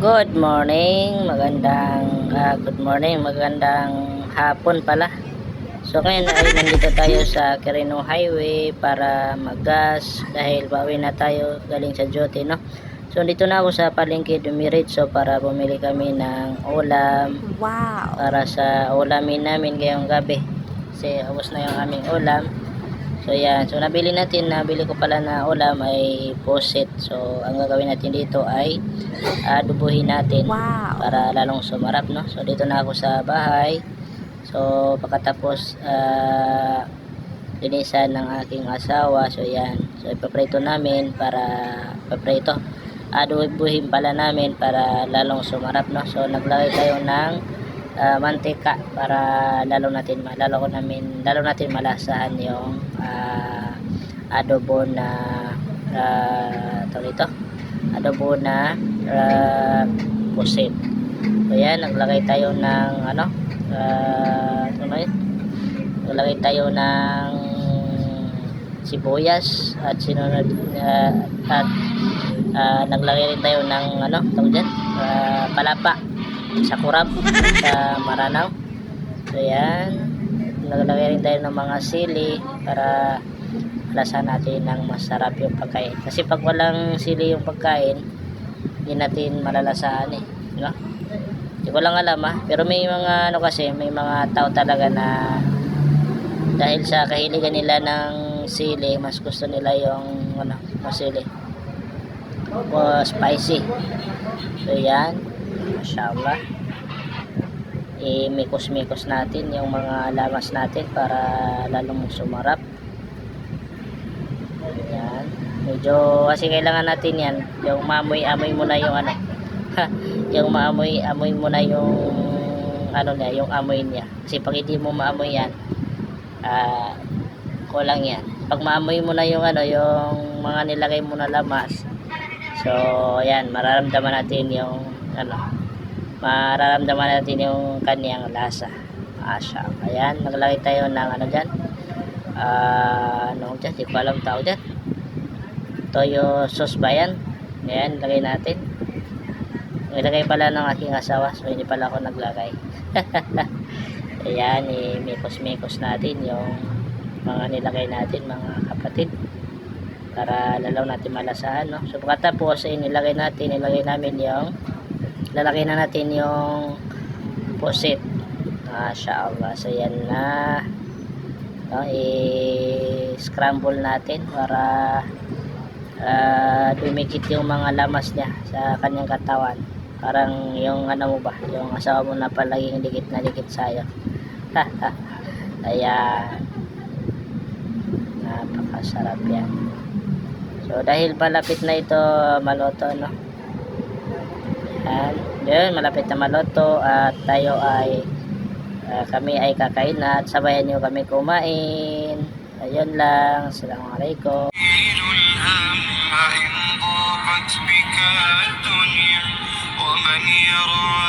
Good morning, magandang hapon pala. So ngayon ay nandito tayo sa Quirino Highway para mag-gas dahil bawi na tayo galing sa duty, no? So dito na ako sa palengke dumiretso para bumili kami ng ulam. Wow! Para sa ulamin namin ngayong gabi. Kasi ubos na yung aming ulam. So yan, so nabili ko pala na ulam ay pusit. So ang gagawin natin dito ay adubuhin natin para lalong sumarap, no? So dito na ako sa bahay. So pagkatapos linisan ng aking asawa. So yan, so ipaprito namin para adubuhin pala namin para lalong sumarap, no? So naglagay tayo ng mantika para lalo natin malasahan yung adobo na adobo na pusit. So yan, naglagay tayo ng naglagay tayo ng sibuyas at sinunod naglagay rin tayo ng palapa sa kurap sa maranaw. So yan, naglagay rin tayo ng mga sili para lasa natin ng masarap yung pagkain, kasi pag walang sili yung pagkain hindi natin malalasahan no? Hindi ko lang alam pero may mga may mga tao talaga na dahil sa kahiligan nila ng sili, mas gusto nila yung masili o spicy. So yan, mashallah, mikos natin yung mga lamas natin para lalong sumarap. Yan, medyo kasi kailangan natin yan yung maamoy muna yung yung maamoy muna yung yung amoy niya, kasi pag hindi mo maamoy yan kulang yan. Pag maamoy mo na yung yung mga nilagay mo na lamas, so yan, mararamdaman natin yung kaniyang lasa. Ayan, naglagay tayo ng dyan, di ko alam tao dyan, toyo sauce ba yan? Ayan, lagay natin. Nilagay pala ng aking asawa, so hindi pala ako naglagay. Ayan, mikos natin yung mga nilagay natin, mga kapatid, para lalaw natin malasahan, no? So pagkatapos lalagay na natin yung pusit. Mashallah. So yan na, i-scramble natin para dumikit yung mga lamas niya sa kanyang katawan, parang yung yung asawa mo na palaging dikit na dikit sa'yo. Ayan, napakasarap yan. So dahil malapit na ito maluto, no? Ayan, malapit na maluto at tayo ay kami ay kakain at sabayan nyo kami kumain. Ayun lang, assalamualaikum. ومن يرى